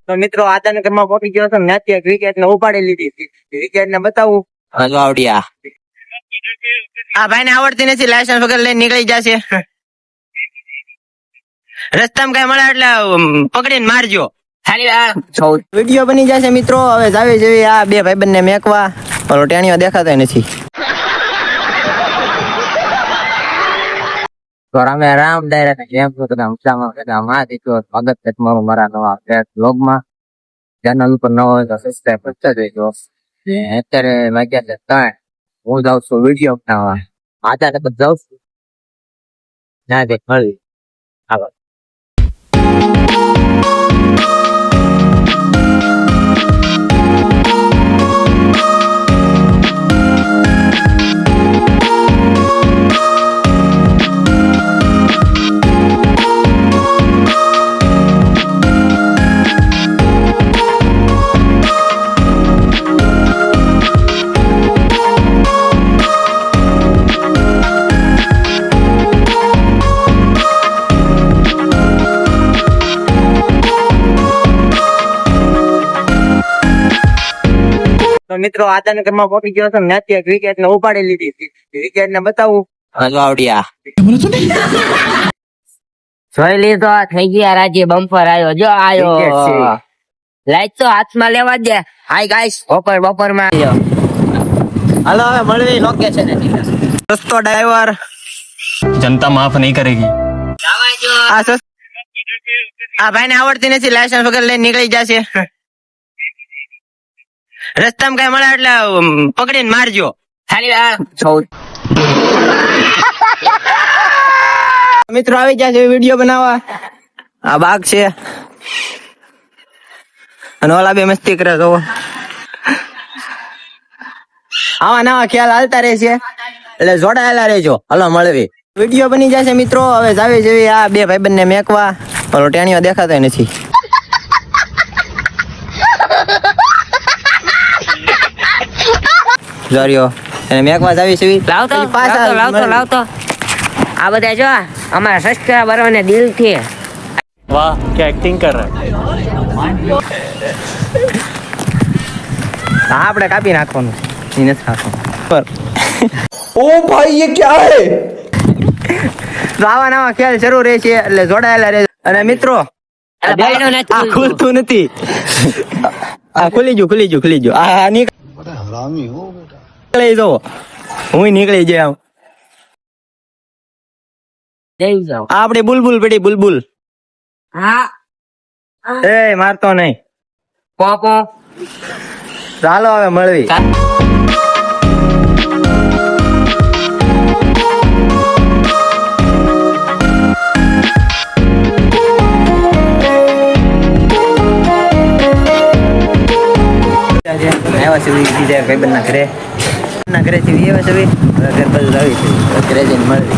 તો મિત્રો આદાન ઘરમાં પહોંચી ગયો છે ને ત્યાંથી ક્રિકેટ ને ઉપાડી લીધી. ક્રિકેટ ને બતાવું હજુ આવડ્યા. આ ભાઈ ને આવડતી નથી, લાયસન્સ વગર લઈને નીકળી જશે. રસ્તામાં કઈ મળે એટલે પકડીને મારજો. વિડીયો બની જશે મિત્રો. હવે જાવી જેવી આ બે ભાઈબંધ ને મેકવા. ઓલો ટેણીઓ દેખાતો નથી. રામે રામ ડાયરેક્ટ જેમ તો કદા ઉચામાં કદા માં દીકરો સ્વાગત છે તમારું મારા નવા વ્લોગ માં. ચેનલ ઉપર નવો હોય તો સબસ્ક્રાઇબ કરતા જજો. અત્યારે વાગ્યા છે 3. હું જાઉં છું વિડીયો બનાવવા. આધાર પર જાઉં છું ના દેખ મળી આગળ. તો મિત્રો આદાન ઘરમાં પહોંચી ગયો છે ને ત્યાંથી ક્રિકેટ ને ઉપાડી લીધી. ક્રિકેટ ને બતાવું હજુ આવડ્યા. જોઈ લીધો, થઈ ગયા રાજ્ય બમ્પર આવ્યો. જો આયો લાઈટ તો હાથમાં લેવા દે. હાય ગાઈસ, બપોર માં આવ્યો. હાલો હવે મળવી લોકેશન. સસ્તો ડ્રાઈવર जनता माफ नहीं करेगी. આ ભાઈ ને આવડતી નથી, લાયસન્સ વગર લઈને નીકળી જશે. રસ્તામાં કઈ મળે એટલે પકડીને મારજો. મિત્રો આવી જશે વિડીયો બનાવવા. આ બાગ છે અને ઓલા બે મસ્તી કરે. તો આવા નવા ખ્યાલ હાલતા રહેશે એટલે જોડાયેલા રહેજો. હલો મળવી. વિડીયો બની જશે મિત્રો. હવે જાવી જેવી આ બે ભાઈબંધ ને મેકવા. ઓલો ટેણીઓ દેખાતો નથી. જોરિયો એને મેકવા જાવી છે. લાવતો આ બધા જો અમારા સબસ્ક્રાઇબરો ને દિલ થી. वाह क्या एक्टिंग कर रहा है. આપણે કાપી નાખવાનું. એને ખાવાનું. ओ भाई ये क्या है. તો આવા નવા ખ્યાલ જરૂર રહેશે એટલે જોડાયેલા રહેજો. અને મિત્રો આ ખુલતું નથી. આ ખુલી ગયું. આ નીકળી જો. હું નીકળી જાય. આપણે બુલબુલ પડી બુલબુલ. હા એ મારતો નહીં. પોપો ચાલો હવે મળવી. આવ્યા છે બીજા ભાઈબંધ ના ઘરે થી આવ્યા છે. ઘર બાજુ આવી છે. ઘરે જઈને મળવી.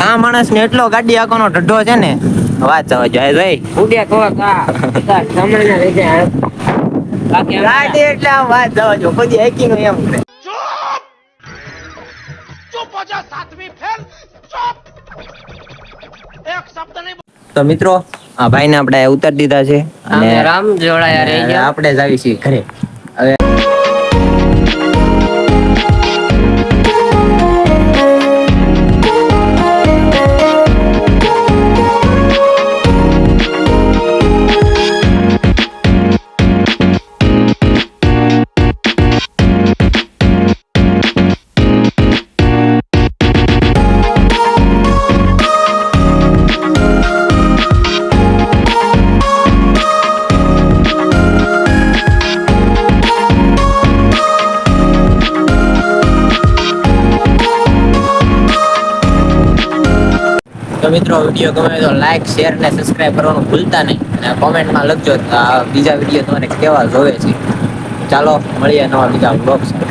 આ માણસ ને એટલો ગાડી આખોનો ઢઢો છે ને વાત જવા જાય ભાઈ. ઉડે કોકા સામે ના લઈ જાય. ગાડી એટલે આમ વાત જવા જો. બધી હેકિંગ એમ છે. તો મિત્રો આ ભાઈ ને આપણે ઉતારી દીધા છે અને રામ જોડાયા રહી ગયા. આપણે જ આવી છીએ ઘરે. હવે તો મિત્રો વિડીયો ગમે તો લાઈક શેર ને સબસ્ક્રાઇબ કરવાનું ભૂલતા નહીં. અને કોમેન્ટમાં લખજો બીજા વિડીયો તમારે કેવા જોવે છે. ચાલો મળીએ નવા બીજા બ્લોગ સાથે.